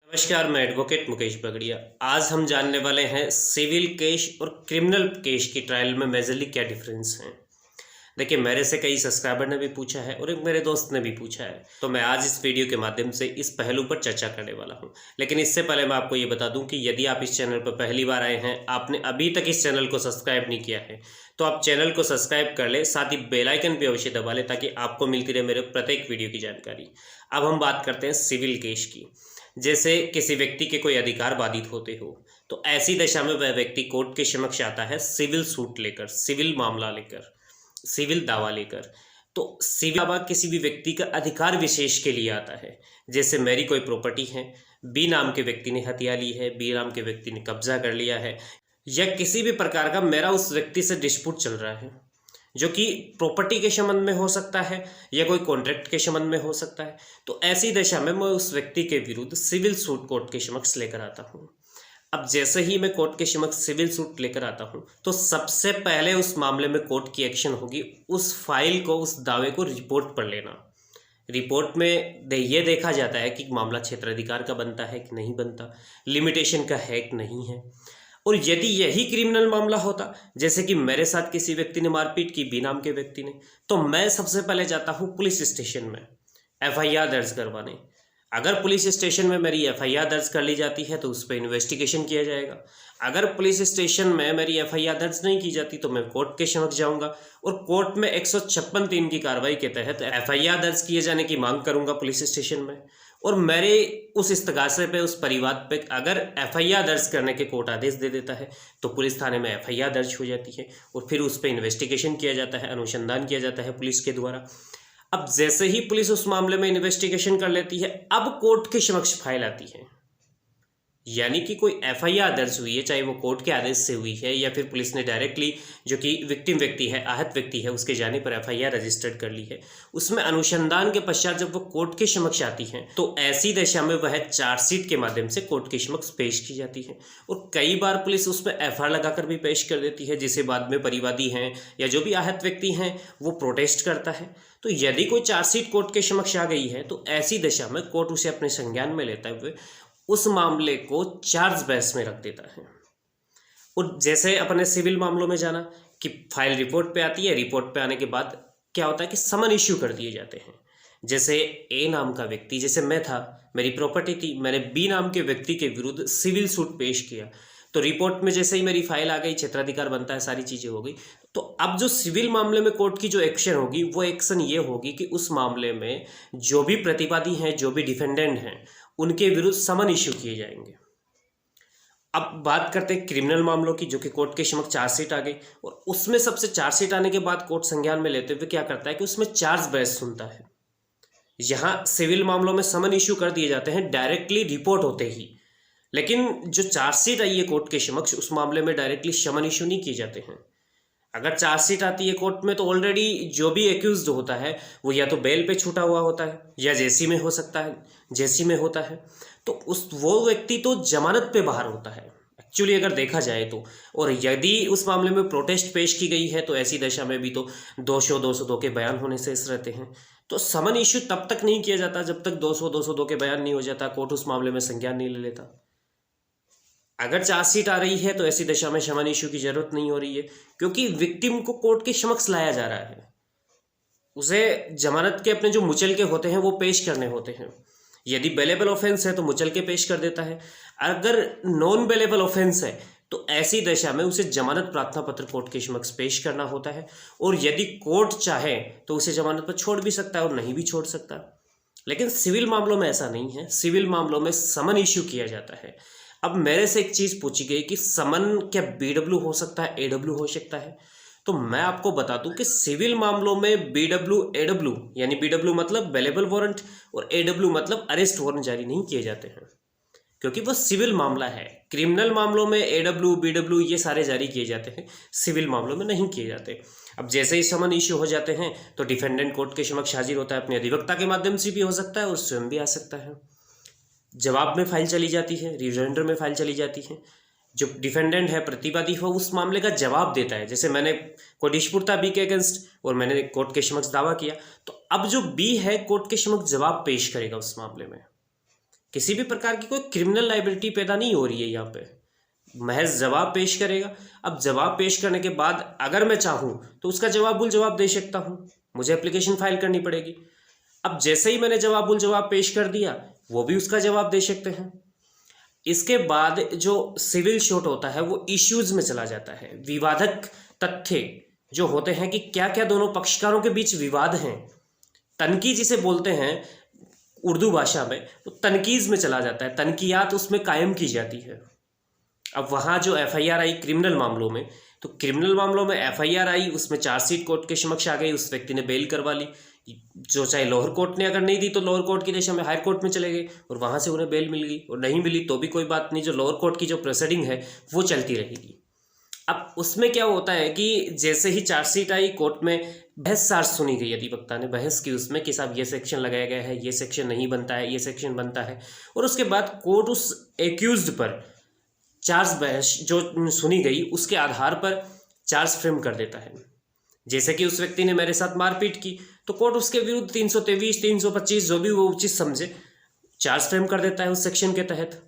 नमस्कार, मैं एडवोकेट मुकेश बगड़िया। आज हम जानने वाले हैं सिविल केस और क्रिमिनल केस की ट्रायल में मेजरली क्या डिफरेंस हैं। देखिए, मेरे से कई सब्सक्राइबर ने भी पूछा है और एक मेरे दोस्त ने भी पूछा है, तो मैं आज इस वीडियो के माध्यम से इस पहलू पर चर्चा करने वाला हूं। लेकिन इससे पहले मैं आपको ये बता दूं कि यदि आप इस चैनल पर पहली बार आए हैं, आपने अभी तक इस चैनल को सब्सक्राइब नहीं किया है, तो आप चैनल को सब्सक्राइब कर ले, साथ ही बेल आइकन भी अवश्य दबा लें ताकि आपको मिलती रहे मेरे प्रत्येक वीडियो की जानकारी। अब हम बात करते हैं सिविल केस की। जैसे किसी व्यक्ति के कोई अधिकार बाधित होते हो, तो ऐसी दशा में वह व्यक्ति कोर्ट के समक्ष आता है सिविल सूट लेकर, सिविल मामला लेकर, सिविल दावा लेकर। तो सिविल दावा किसी भी व्यक्ति का अधिकार विशेष के लिए आता है। जैसे मेरी कोई प्रॉपर्टी है, बी नाम के व्यक्ति ने हथिया ली है, बी नाम के व्यक्ति ने कब्जा कर लिया है, या किसी भी प्रकार का मेरा उस व्यक्ति से डिस्प्यूट चल रहा है, जो कि प्रॉपर्टी के संबंध में हो सकता है या कोई कॉन्ट्रैक्ट के संबंध में हो सकता है। तो ऐसी दशा में मैं उस व्यक्ति के विरुद्ध सिविल सूट कोर्ट के समक्ष लेकर आता हूँ। अब जैसे ही मैं कोर्ट के समक्ष सिविल सूट लेकर आता हूँ, तो सबसे पहले उस मामले में कोर्ट की एक्शन होगी उस फाइल को, उस दावे को रिपोर्ट पर लेना। रिपोर्ट में ये देखा जाता है कि मामला क्षेत्राधिकार का बनता है कि नहीं बनता, लिमिटेशन का है कि नहीं है। और यदि यही क्रिमिनल मामला होता, जैसे कि मेरे साथ किसी व्यक्ति ने मारपीट की, बी नाम के व्यक्ति ने, तो मैं सबसे पहले जाता हूँ पुलिस स्टेशन में एफआईआर दर्ज करवाने। अगर पुलिस स्टेशन में मेरी एफआईआर दर्ज कर ली जाती है तो उस पर इन्वेस्टिगेशन किया जाएगा। अगर पुलिस स्टेशन में मेरी एफआईआर दर्ज नहीं की जाती तो मैं कोर्ट के समक्ष जाऊंगा और कोर्ट में 156(3) की कार्रवाई के तहत एफआईआर दर्ज किए जाने की मांग करूंगा पुलिस स्टेशन में। और मेरे उस इस्तगासे पे, उस परिवाद पे अगर एफआईआर दर्ज करने के कोर्ट आदेश दे देता है तो पुलिस थाने में एफआईआर दर्ज हो जाती है और फिर उस पर इन्वेस्टिगेशन किया जाता है, अनुसंधान किया जाता है पुलिस के द्वारा। अब जैसे ही पुलिस उस मामले में इन्वेस्टिगेशन कर लेती है, अब कोर्ट के समक्ष फाइल आती है। यानी कि कोई एफआईआर दर्ज हुई है, चाहे वो कोर्ट के आदेश से हुई है या फिर पुलिस ने डायरेक्टली, जो कि विक्टिम व्यक्ति है, आहत व्यक्ति है, उसके जाने पर एफआईआर रजिस्टर्ड कर ली है, उसमें अनुसंधान के पश्चात जब वो कोर्ट के समक्ष आती है तो ऐसी दशा में वह चार्जशीट के माध्यम से कोर्ट के समक्ष पेश की जाती है। और कई बार पुलिस उसमें एफआईआर लगाकर भी पेश कर देती है, जिसे बाद में परिवादी हैं या जो भी आहत व्यक्ति हैं वो प्रोटेस्ट करता है। तो यदि कोई चार्जशीट कोर्ट के समक्ष आ गई है तो ऐसी दशा में कोर्ट उसे अपने संज्ञान में लेते हुए उस मामले को चार्ज बेस में रख देता है। और जैसे अपने सिविल मामलों में जाना कि फाइल रिपोर्ट पे आती है, रिपोर्ट पे आने के बाद क्या होता है कि समन इश्यू कर दिए जाते हैं। जैसे ए नाम का व्यक्ति, जैसे मैं था, मेरी प्रॉपर्टी थी, मैंने बी नाम के व्यक्ति के विरुद्ध सिविल सूट पेश किया, तो रिपोर्ट में जैसे ही मेरी फाइल आ गई, क्षेत्राधिकार बनता है, सारी चीज़ें हो गई। तो अब जो सिविल मामले में कोर्ट की जो एक्शन होगी, वो एक्शन ये होगी कि उस मामले में जो भी प्रतिवादी हैं, जो भी डिफेंडेंट हैं, उनके विरुद्ध समन इश्यू किए जाएंगे। अब बात करते हैं क्रिमिनल मामलों की, जो कि कोर्ट के समक्ष चार्जशीट आ गई और उसमें सबसे चार्जशीट आने के बाद कोर्ट संज्ञान में लेते हुए क्या करता है कि उसमें चार्ज बेस सुनता है। यहाँ सिविल मामलों में समन इश्यू कर दिए जाते हैं डायरेक्टली रिपोर्ट होते ही, लेकिन जो चार्जशीट आई है कोर्ट के समक्ष, उस मामले में डायरेक्टली समन इश्यू नहीं किए जाते हैं। अगर चार्जशीट आती है कोर्ट में तो ऑलरेडी जो भी एक्यूज्ड होता है वो या तो बेल पे छूटा हुआ होता है या जेसी में हो सकता है, जेसी में होता है, तो वो व्यक्ति तो जमानत पे बाहर होता है एक्चुअली अगर देखा जाए तो। और यदि उस मामले में प्रोटेस्ट पेश की गई है तो ऐसी दशा में भी तो 202 के बयान होने शेष रहते हैं। तो समन इश्यू तब तक नहीं किया जाता जब तक 202 के बयान नहीं हो जाता, कोर्ट उस मामले में संज्ञान नहीं ले लेता। अगर चार्जशीट आ रही है तो ऐसी दशा में समन इश्यू की जरूरत नहीं हो रही है, क्योंकि विक्टिम को कोर्ट के समक्ष लाया जा रहा है। उसे जमानत के अपने जो मुचलके होते हैं वो पेश करने होते हैं। यदि बेलेबल ऑफेंस है तो मुचल के पेश कर देता है, अगर नॉन बेलेबल ऑफेंस है तो ऐसी दशा में उसे जमानत प्रार्थना पत्र कोर्ट के समक्ष पेश करना होता है। और यदि कोर्ट चाहे तो उसे जमानत पर छोड़ भी सकता है और नहीं भी छोड़ सकता। लेकिन सिविल मामलों में ऐसा नहीं है, सिविल मामलों में समन इश्यू किया जाता है। अब मेरे से एक चीज़ पूछी गई कि समन क्या बीडब्ल्यू हो सकता है, एडब्ल्यू हो सकता है? तो मैं आपको बता दूं कि सिविल मामलों में बीडब्ल्यू, एडब्ल्यू, यानी बीडब्ल्यू मतलब बेलेबल वारंट और एडब्ल्यू मतलब अरेस्ट वारंट जारी नहीं किए जाते हैं, क्योंकि वो सिविल मामला है। क्रिमिनल मामलों में एडब्ल्यू, बीडब्ल्यू ये सारे जारी किए जाते हैं, सिविल मामलों में नहीं किए जाते। अब जैसे ही समन इश्यू हो जाते हैं तो डिफेंडेंट कोर्ट के समक्ष हाजिर होता है, अपने अधिवक्ता के माध्यम से भी हो सकता है और स्वयं भी आ सकता है। जवाब में फाइल चली जाती है, रिजॉइंडर में फाइल चली जाती है। जो डिफेंडेंट है, प्रतिवादी हो, उस मामले का जवाब देता है। जैसे मैंने कोई डिस्प्यूट था बी के अगेंस्ट और मैंने कोर्ट के समक्ष दावा किया, तो अब जो बी है कोर्ट के समक्ष जवाब पेश करेगा उस मामले में। किसी भी प्रकार की कोई क्रिमिनल लाइबिलिटी पैदा नहीं हो रही है यहाँ पे, महज जवाब पेश करेगा। अब जवाब पेश करने के बाद अगर मैं चाहूँ तो उसका जवाबुल जवाब दे सकता हूँ, मुझे एप्लीकेशन फाइल करनी पड़ेगी। अब जैसे ही मैंने जवाबुल जवाब पेश कर दिया, वो भी उसका जवाब दे सकते हैं। इसके बाद जो सिविल शॉट होता है वो इश्यूज में चला जाता है, विवादक तथ्य जो होते हैं कि क्या क्या दोनों पक्षकारों के बीच विवाद हैं, तनकी जिसे बोलते हैं उर्दू भाषा में, वो तनकीज में चला जाता है, तनकियात उसमें कायम की जाती है। अब वहाँ जो एफआईआर आई क्रिमिनल मामलों में, तो क्रिमिनल मामलों में एफआईआर आई, उसमें चार्जशीट कोर्ट के समक्ष आ गई, उस व्यक्ति ने बेल करवा ली, जो चाहे लोअर कोर्ट ने अगर नहीं दी तो लोअर कोर्ट की दिशा में हायर कोर्ट में चले गए और वहाँ से उन्हें बेल मिल गई, और नहीं मिली तो भी कोई बात नहीं, जो लोअर कोर्ट की जो प्रोसीडिंग है वो चलती रहेगी। अब उसमें क्या होता है कि जैसे ही चार्जशीट आई कोर्ट में, बहस सार सुनी गई, अधिवक्ता ने बहस की उसमें कि साहब ये सेक्शन लगाया गया है, ये सेक्शन नहीं बनता है, ये सेक्शन बनता है, और उसके बाद कोर्ट उस एक्यूज्ड पर चार्ज बहस जो सुनी गई उसके आधार पर चार्ज फ्रेम कर देता है। जैसे कि उस व्यक्ति ने मेरे साथ मारपीट की तो कोर्ट उसके विरुद्ध 323, 325 जो भी वो उचित समझे चार्ज फ्रेम कर देता है उस सेक्शन के तहत।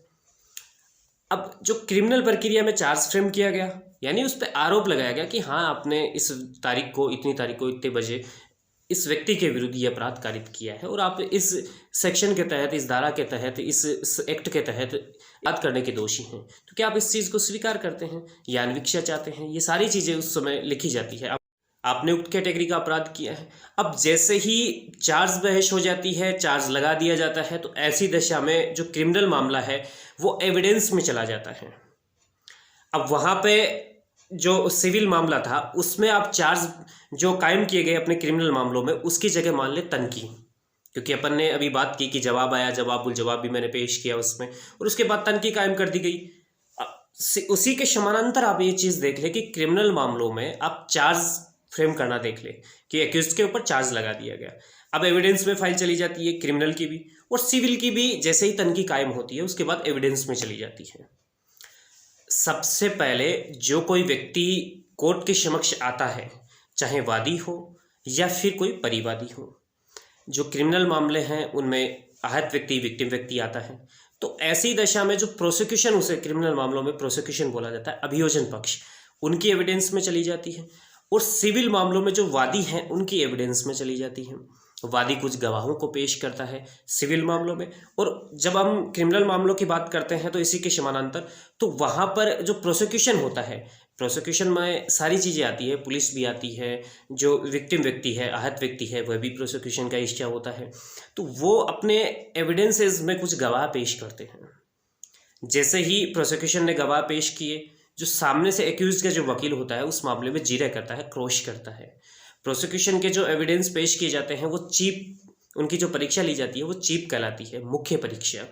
अब जो क्रिमिनल प्रक्रिया में चार्ज फ्रेम किया गया, यानी उस पर आरोप लगाया गया कि हाँ आपने इस तारीख को, इतनी तारीख को, इतने बजे इस व्यक्ति के विरुद्ध ये अपराध कारित किया है और आप इस सेक्शन के तहत, इस धारा के तहत, इस एक्ट के तहत याद करने के दोषी हैं। तो क्या आप इस चीज़ को स्वीकार करते हैं या अन्वीक्षा चाहते हैं? ये सारी चीज़ें उस समय लिखी जाती है। आपने उक्त कैटेगरी का अपराध किया है। अब जैसे ही चार्ज बहस हो जाती है, चार्ज लगा दिया जाता है, तो ऐसी दशा में जो क्रिमिनल मामला है वो एविडेंस में चला जाता है। अब वहाँ पे जो सिविल मामला था उसमें आप चार्ज जो कायम किए गए अपने क्रिमिनल मामलों में, उसकी जगह मान ले तनकी, क्योंकि अपन ने अभी बात की कि जवाब आया, जवाबुल जवाब भी मैंने पेश किया उसमें, और उसके बाद तनकी कायम कर दी गई। उसी के समानांतर आप ये चीज़ देख ले कि क्रिमिनल मामलों में आप चार्ज फ्रेम करना देख ले कि एक्यूज्ड के ऊपर चार्ज लगा दिया गया। अब एविडेंस में फाइल चली जाती है क्रिमिनल की भी, और सिविल की भी जैसे ही तनकी कायम होती है उसके बाद एविडेंस में चली जाती है। सबसे पहले जो कोई व्यक्ति कोर्ट के समक्ष आता है, चाहे वादी हो या फिर कोई परिवादी हो, जो क्रिमिनल मामले हैं उनमें आहत व्यक्ति, विक्टिम व्यक्ति आता है, तो ऐसी दशा में जो प्रोसिक्यूशन, उसे क्रिमिनल मामलों में प्रोसिक्यूशन बोला जाता है, अभियोजन पक्ष, उनकी एविडेंस में चली जाती है। और सिविल मामलों में जो वादी हैं उनकी एविडेंस में चली जाती है। वादी कुछ गवाहों को पेश करता है सिविल मामलों में, और जब हम क्रिमिनल मामलों की बात करते हैं तो इसी के समानांतर तो वहाँ पर जो प्रोसिक्यूशन होता है, प्रोसिक्यूशन में सारी चीज़ें आती है, पुलिस भी आती है, जो विक्टिम व्यक्ति है, आहत व्यक्ति है, वह भी प्रोसिक्यूशन का हिस्सा होता है। तो वो अपने एविडेंसेस में कुछ गवाह पेश करते हैं। जैसे ही प्रोसिक्यूशन ने गवाह पेश किए, जो सामने से एक्यूज का जो वकील होता है उस मामले में जीरा करता है, क्रॉस करता है। प्रोसिक्यूशन के जो एविडेंस पेश किए जाते हैं वो चीफ, उनकी जो परीक्षा ली जाती है वो चीफ कहलाती है, मुख्य परीक्षा।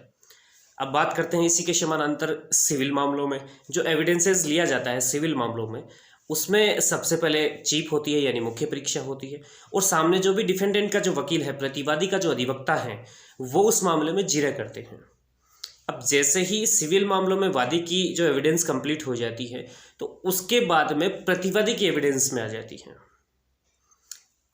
अब बात करते हैं इसी के समानांतर सिविल मामलों में जो एविडेंसेस लिया जाता है सिविल मामलों में, उसमें सबसे पहले चीफ होती है यानी मुख्य परीक्षा होती है, और सामने जो भी डिफेंडेंट का जो वकील है, प्रतिवादी का जो अधिवक्ता है, वो उस मामले में जीरा करते हैं। अब जैसे ही सिविल मामलों में वादी की जो एविडेंस कंप्लीट हो जाती है तो उसके बाद में प्रतिवादी की एविडेंस में आ जाती है।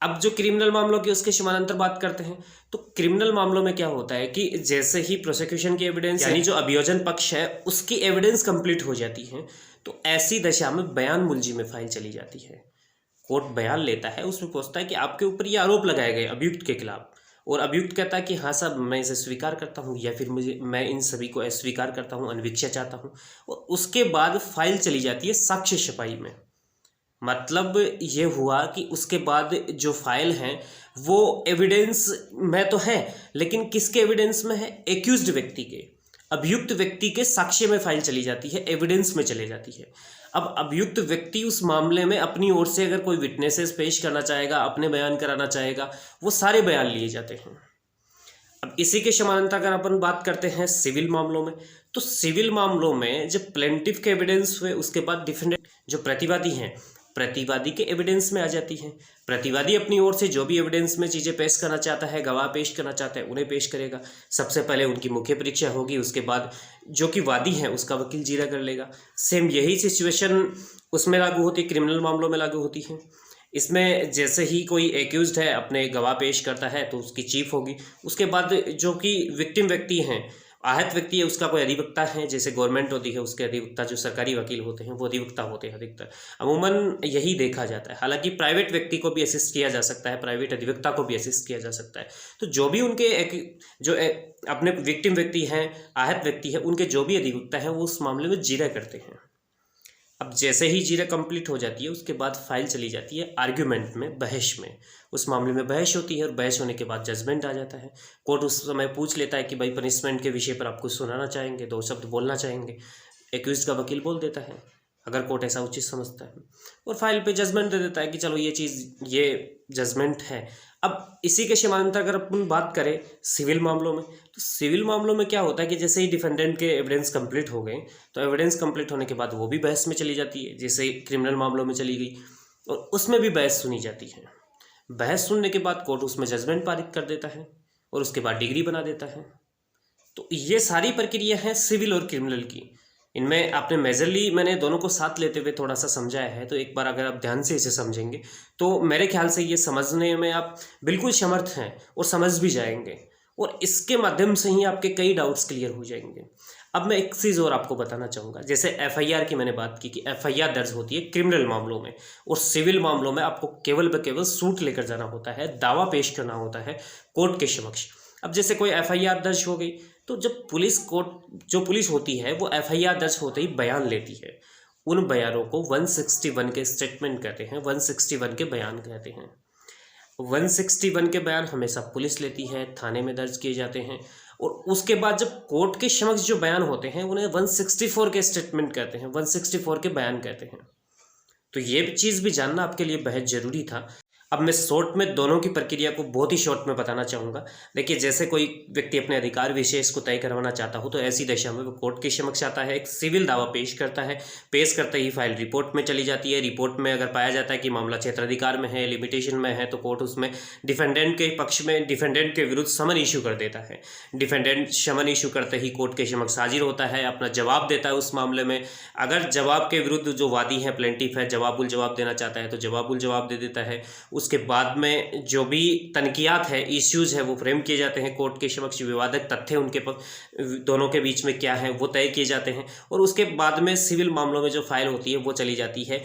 अब जो क्रिमिनल मामलों की उसके समानांतर बात करते हैं, तो क्रिमिनल मामलों में क्या होता है कि जैसे ही प्रोसिक्यूशन की एविडेंस यानी जो अभियोजन पक्ष है उसकी एविडेंस कंप्लीट हो जाती है, तो ऐसी दशा में बयान मुलजी में फाइल चली जाती है। कोर्ट बयान लेता है, उसमें पूछता है कि आपके ऊपर ये आरोप लगाए गए अभियुक्त के खिलाफ, और अभियुक्त कहता है कि हाँ साहब मैं इसे स्वीकार करता हूँ, या फिर मैं इन सभी को अस्वीकार करता हूँ, अन्वीक्षा चाहता हूँ, और उसके बाद फाइल चली जाती है साक्ष्य छपाई में। मतलब ये हुआ कि उसके बाद जो फाइल हैं वो एविडेंस में तो है, लेकिन किसके एविडेंस में है? एक्यूज्ड व्यक्ति के, अभियुक्त व्यक्ति के साक्ष्य में फाइल चली जाती है, एविडेंस में चली जाती है। अब अभियुक्त व्यक्ति उस मामले में अपनी ओर से अगर कोई विटनेसेस पेश करना चाहेगा, अपने बयान कराना चाहेगा, वो सारे बयान लिए जाते हैं। अब इसी के समानांतर अगर अपन बात करते हैं सिविल मामलों में, तो सिविल मामलों में जब प्लेंटिफ के एविडेंस हुए उसके बाद डिफेंडेंट जो प्रतिवादी हैं, प्रतिवादी के एविडेंस में आ जाती है। प्रतिवादी अपनी ओर से जो भी एविडेंस में चीज़ें पेश करना चाहता है, गवाह पेश करना चाहता है, उन्हें पेश करेगा। सबसे पहले उनकी मुख्य परीक्षा होगी, उसके बाद जो कि वादी है उसका वकील जीरा कर लेगा। सेम यही सिचुएशन उसमें लागू होती है, क्रिमिनल मामलों में लागू होती है। इसमें जैसे ही कोई एक्यूज्ड है अपने गवाह पेश करता है तो उसकी चीफ होगी, उसके बाद जो कि विक्टिम व्यक्ति हैं आहत व्यक्ति है उसका कोई अधिवक्ता है, जैसे गवर्नमेंट होती है उसके अधिवक्ता, जो सरकारी वकील होते हैं वो अधिवक्ता होते हैं अधिकतर, अमूमन यही देखा जाता है। हालांकि प्राइवेट व्यक्ति को भी असिस्ट किया जा सकता है, प्राइवेट अधिवक्ता को भी असिस्ट किया जा सकता है। तो जो भी उनके अपने विक्टिम व्यक्ति हैं, आहत व्यक्ति है, उनके जो भी अधिवक्ता हैं वो उस मामले में जीरा करते हैं। अब जैसे ही जीरा कंप्लीट हो जाती है उसके बाद फाइल चली जाती है आर्ग्यूमेंट में, बहस में। उस मामले में बहस होती है और बहस होने के बाद जजमेंट आ जाता है। कोर्ट उस समय पूछ लेता है कि भाई पनिशमेंट के विषय पर आप कुछ सुनाना चाहेंगे, 2 शब्द बोलना चाहेंगे। एक्यूज का वकील बोल देता है अगर कोर्ट ऐसा उचित समझता है, और फाइल पे जजमेंट दे देता है कि चलो ये चीज़, ये जजमेंट है। अब इसी के समानांतर अगर अपन बात करें सिविल मामलों में, तो सिविल मामलों में क्या होता है कि जैसे ही डिफेंडेंट के एविडेंस कंप्लीट हो गए तो एविडेंस कंप्लीट होने के बाद वो भी बहस में चली जाती है, जैसे क्रिमिनल मामलों में चली गई, और उसमें भी बहस सुनी जाती है। बहस सुनने के बाद कोर्ट उसमें जजमेंट पारित कर देता है और उसके बाद डिग्री बना देता है। तो ये सारी प्रक्रिया है सिविल और क्रिमिनल की। इनमें आपने मेजरली मैंने दोनों को साथ लेते हुए थोड़ा सा समझाया है, तो एक बार अगर आप ध्यान से इसे समझेंगे तो मेरे ख्याल से ये समझने में आप बिल्कुल समर्थ हैं और समझ भी जाएंगे, और इसके माध्यम से ही आपके कई डाउट्स क्लियर हो जाएंगे। अब मैं एक चीज़ और आपको बताना चाहूँगा, जैसे एफआईआर की मैंने बात की कि एफआईआर दर्ज होती है क्रिमिनल मामलों में, और सिविल मामलों में आपको केवल व केवल सूट लेकर जाना होता है, दावा पेश करना होता है कोर्ट के समक्ष। अब जैसे कोई एफआईआर दर्ज हो गई तो जब जो पुलिस होती है वो एफआईआर दर्ज होते ही बयान लेती है। उन बयानों को 161 के स्टेटमेंट कहते हैं, 161 के बयान कहते हैं। 161 के बयान हमेशा पुलिस लेती है, थाने में दर्ज किए जाते हैं, और उसके बाद जब कोर्ट के समक्ष जो बयान होते हैं उन्हें 164 के स्टेटमेंट कहते हैं, 164 के बयान कहते हैं। तो ये चीज़ भी जानना आपके लिए बेहद ज़रूरी था। अब मैं शॉर्ट में दोनों की प्रक्रिया को बहुत ही शॉर्ट में बताना चाहूँगा। देखिए, जैसे कोई व्यक्ति अपने अधिकार विशेष को तय करवाना चाहता हो तो ऐसी दशा में वो कोर्ट के समक्ष आता है, एक सिविल दावा पेश करता है। पेश करते ही फाइल रिपोर्ट में चली जाती है। रिपोर्ट में अगर पाया जाता है कि मामला क्षेत्राधिकार में है, लिमिटेशन में है, तो कोर्ट उसमें डिफेंडेंट के पक्ष में डिफेंडेंट के विरुद्ध समन इशू कर देता है। डिफेंडेंट समन इशू करते ही कोर्ट के समक्ष हाजिर होता है, अपना जवाब देता है उस मामले में। अगर जवाब के विरुद्ध जो वादी है, प्लेंटिफ है, जवाबुल जवाब देना चाहता है तो जवाबुल जवाब दे देता है। उसके बाद में जो भी तनकियात है, इश्यूज़ है, वो फ्रेम किए जाते हैं कोर्ट के समक्ष। विवादक तथ्य उनके दोनों के बीच में क्या है वो तय किए जाते हैं, और उसके बाद में सिविल मामलों में जो फाइल होती है वो चली जाती है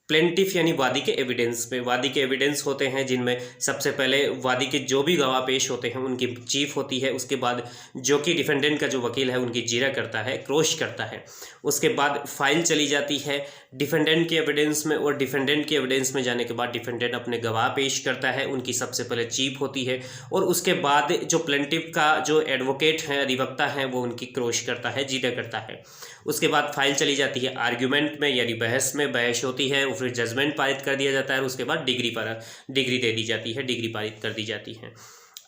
प्लेंटिफ यानी वादी के एविडेंस पे। वादी के एविडेंस होते हैं जिनमें सबसे पहले वादी के जो भी गवाह पेश होते हैं उनकी चीफ होती है। उसके बाद जो कि डिफेंडेंट का जो वकील है उनकी जीरा करता है, क्रॉस करता है। उसके बाद फाइल चली जाती है डिफेंडेंट के एविडेंस में, और डिफेंडेंट के एविडेंस में जाने के बाद डिफेंडेंट अपने गवाह पेश करता है, उनकी सबसे पहले चीफ होती है, और उसके बाद जो प्लेंटिफ का जो एडवोकेट है, अधिवक्ता है, वो उनकी क्रॉस करता है, जीरा करता है। उसके बाद फाइल चली जाती है आर्ग्यूमेंट में यानी बहस में। बहस होती है, फिर जजमेंट पारित कर दिया जाता है, और उसके बाद डिग्री दे दी जाती है, डिग्री पारित कर दी जाती है।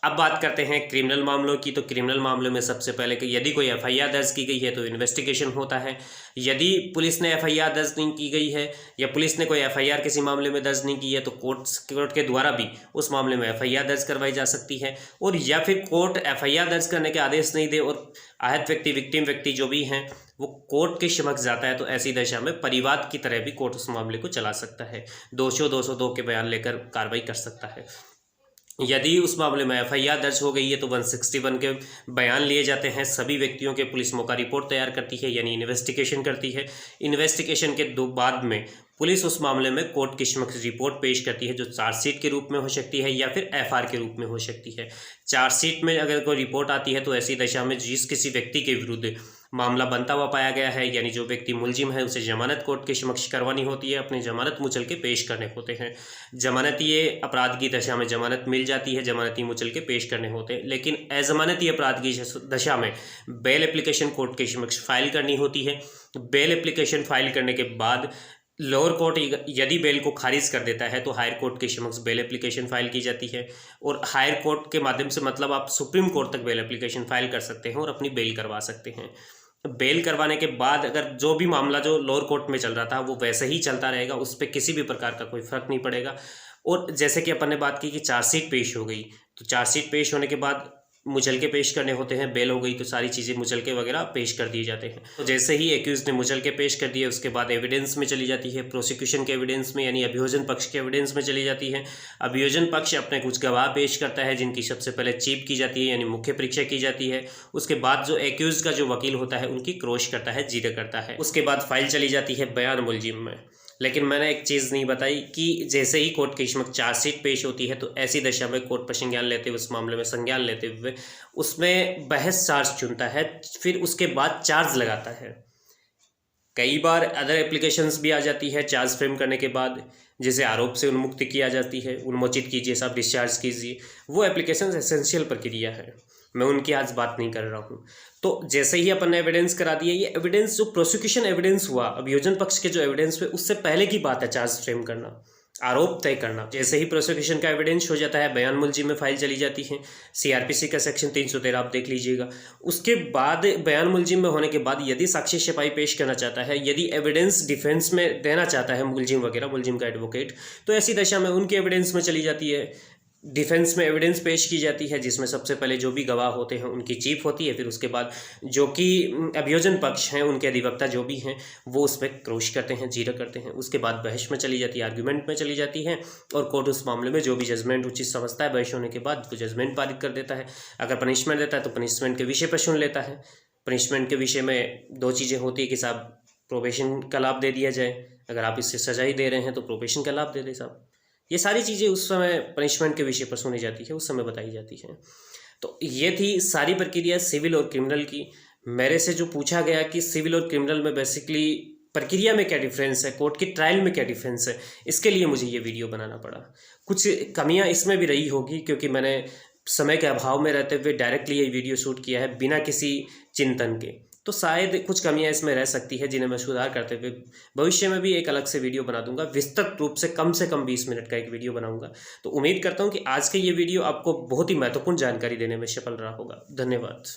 अब बात करते हैं क्रिमिनल मामलों की। तो क्रिमिनल मामलों में सबसे पहले कि यदि कोई एफआईआर दर्ज की गई है तो इन्वेस्टिगेशन होता है। यदि पुलिस ने एफआईआर दर्ज नहीं की गई है या पुलिस ने कोई एफआईआर किसी मामले में दर्ज नहीं की है तो कोर्ट के द्वारा भी उस मामले में एफआईआर दर्ज करवाई जा सकती है। और या फिर कोर्ट एफआईआर दर्ज करने के आदेश नहीं दे और आहत व्यक्ति, विक्टिम व्यक्ति जो भी हैं वो कोर्ट के समक्ष जाता है, तो ऐसी दशा में परिवाद की तरह भी कोर्ट उस मामले को चला सकता है। 202 के बयान लेकर कार्रवाई कर सकता है। यदि उस मामले में एफआईआर दर्ज हो गई है तो 161 के बयान लिए जाते हैं। सभी व्यक्तियों के पुलिस मौका रिपोर्ट तैयार करती है यानी इन्वेस्टिगेशन करती है। इन्वेस्टिगेशन के बाद में पुलिस उस मामले में कोर्ट के समक्ष रिपोर्ट पेश करती है, जो चार्जशीट के रूप में हो सकती है या फिर एफआर के रूप में हो सकती है। चार्जशीट में अगर कोई रिपोर्ट आती है तो ऐसी दशा में जिस किसी व्यक्ति के विरुद्ध मामला बनता हुआ पाया गया है, यानी जो व्यक्ति मुलजिम है, उसे जमानत कोर्ट के समक्ष करवानी होती है, अपनी जमानत मुचल के पेश करने होते हैं। जमानती अपराध की दशा में जमानत मिल जाती है, जमानती मुचल के पेश करने होते हैं। लेकिन अजमानती अपराध की दशा में बेल एप्लीकेशन कोर्ट के समक्ष फाइल करनी होती है। बेल एप्लीकेशन फाइल करने के बाद लोअर कोर्ट यदि बेल को खारिज कर देता है तो हायर कोर्ट के समक्ष बेल एप्लीकेशन फाइल की जाती है, और हायर कोर्ट के माध्यम से मतलब आप सुप्रीम कोर्ट तक बेल एप्लीकेशन फाइल कर सकते हैं और अपनी बेल करवा सकते हैं। बेल करवाने के बाद अगर जो भी मामला जो लोअर कोर्ट में चल रहा था वो वैसे ही चलता रहेगा, उस पर किसी भी प्रकार का कोई फर्क नहीं पड़ेगा। और जैसे कि अपन ने बात की कि चार्जशीट पेश हो गई, तो चार्जशीट पेश होने के बाद मुचल के पेश करने होते हैं, बेल हो गई तो सारी चीज़ें मुचल के वगैरह पेश कर दिए जाते हैं। तो जैसे ही एक्यूज ने मुचल के पेश कर दिए उसके बाद एविडेंस में चली जाती है, प्रोसिक्यूशन के एविडेंस में यानी अभियोजन पक्ष के एविडेंस में चली जाती है। अभियोजन पक्ष अपने कुछ गवाह पेश करता है जिनकी सबसे पहले चीफ की जाती है यानी मुख्य परीक्षा की जाती है। उसके बाद जो एक्यूज का जो वकील होता है उनकी क्रोश करता है, जीरा करता है। उसके बाद फाइल चली जाती है बयान मुलजिम में। लेकिन मैंने एक चीज़ नहीं बताई कि जैसे ही कोर्ट के समक्ष चार्जशीट पेश होती है तो ऐसी दशा में कोर्ट पर संज्ञान लेते हुए, उस मामले में संज्ञान लेते हुए उसमें बहस चार्ज चुनता है, फिर उसके बाद चार्ज लगाता है। कई बार अदर एप्लीकेशंस भी आ जाती है चार्ज फ्रेम करने के बाद, जिसे आरोप से उन्मुक्त किया जाती है, उन्मोचित कीजिए साहब, डिस्चार्ज कीजिए। वो एप्लीकेशंस एसेंशियल प्रक्रिया है, मैं उनकी आज बात नहीं कर रहा हूँ। तो जैसे ही अपन ने एविडेंस करा दिया, ये एविडेंस जो प्रोसिक्यूशन एविडेंस हुआ, अभियोजन पक्ष के जो एविडेंस हुए, उससे पहले की बात है चार्ज फ्रेम करना, आरोप तय करना। जैसे ही प्रोसिक्यूशन का एविडेंस हो जाता है, बयान मुलजिम में फाइल चली जाती है, सीआरपीसी का सेक्शन 313 आप देख लीजिएगा। उसके बाद बयान मुलजिम में होने के बाद यदि साक्षी शपाई पेश करना चाहता है, यदि एविडेंस डिफेंस में देना चाहता है मुलजिम वगैरह, मुलजिम का एडवोकेट, तो ऐसी दशा में उनके एविडेंस में चली जाती है। डिफेंस में एविडेंस पेश की जाती है जिसमें सबसे पहले जो भी गवाह होते हैं उनकी चीफ होती है, फिर उसके बाद जो कि अभियोजन पक्ष हैं उनके अधिवक्ता जो भी हैं वो उस पर क्रोश करते हैं, जीरा करते हैं। उसके बाद बहस में चली जाती है, आर्ग्यूमेंट में चली जाती है और कोर्ट उस मामले में जो भी जजमेंट उचित समझता है बहस होने के बाद वो जजमेंट पारित कर देता है। अगर पनिशमेंट देता है तो पनिशमेंट के विषय पर सुन लेता है। पनिशमेंट के विषय में दो चीज़ें होती है कि साहब प्रोबेशन का लाभ दे दिया जाए, अगर आप इससे सजा ही दे रहे हैं तो प्रोबेशन का लाभ दे दें साहब। ये सारी चीज़ें उस समय पनिशमेंट के विषय पर सुनी जाती है, उस समय बताई जाती है। तो ये थी सारी प्रक्रिया सिविल और क्रिमिनल की। मेरे से जो पूछा गया कि सिविल और क्रिमिनल में बेसिकली प्रक्रिया में क्या डिफरेंस है, कोर्ट की ट्रायल में क्या डिफरेंस है, इसके लिए मुझे ये वीडियो बनाना पड़ा। कुछ कमियां इसमें भी रही होगी क्योंकि मैंने समय के अभाव में रहते हुए डायरेक्टली ये वीडियो शूट किया है बिना किसी चिंतन के, तो शायद कुछ कमियां इसमें रह सकती है जिन्हें मैं सुधार करते हुए भविष्य में भी एक अलग से वीडियो बना दूंगा। विस्तृत रूप से कम 20 मिनट का एक वीडियो बनाऊंगा। तो उम्मीद करता हूं कि आज के ये वीडियो आपको बहुत ही महत्वपूर्ण जानकारी देने में सफल रहा होगा। धन्यवाद।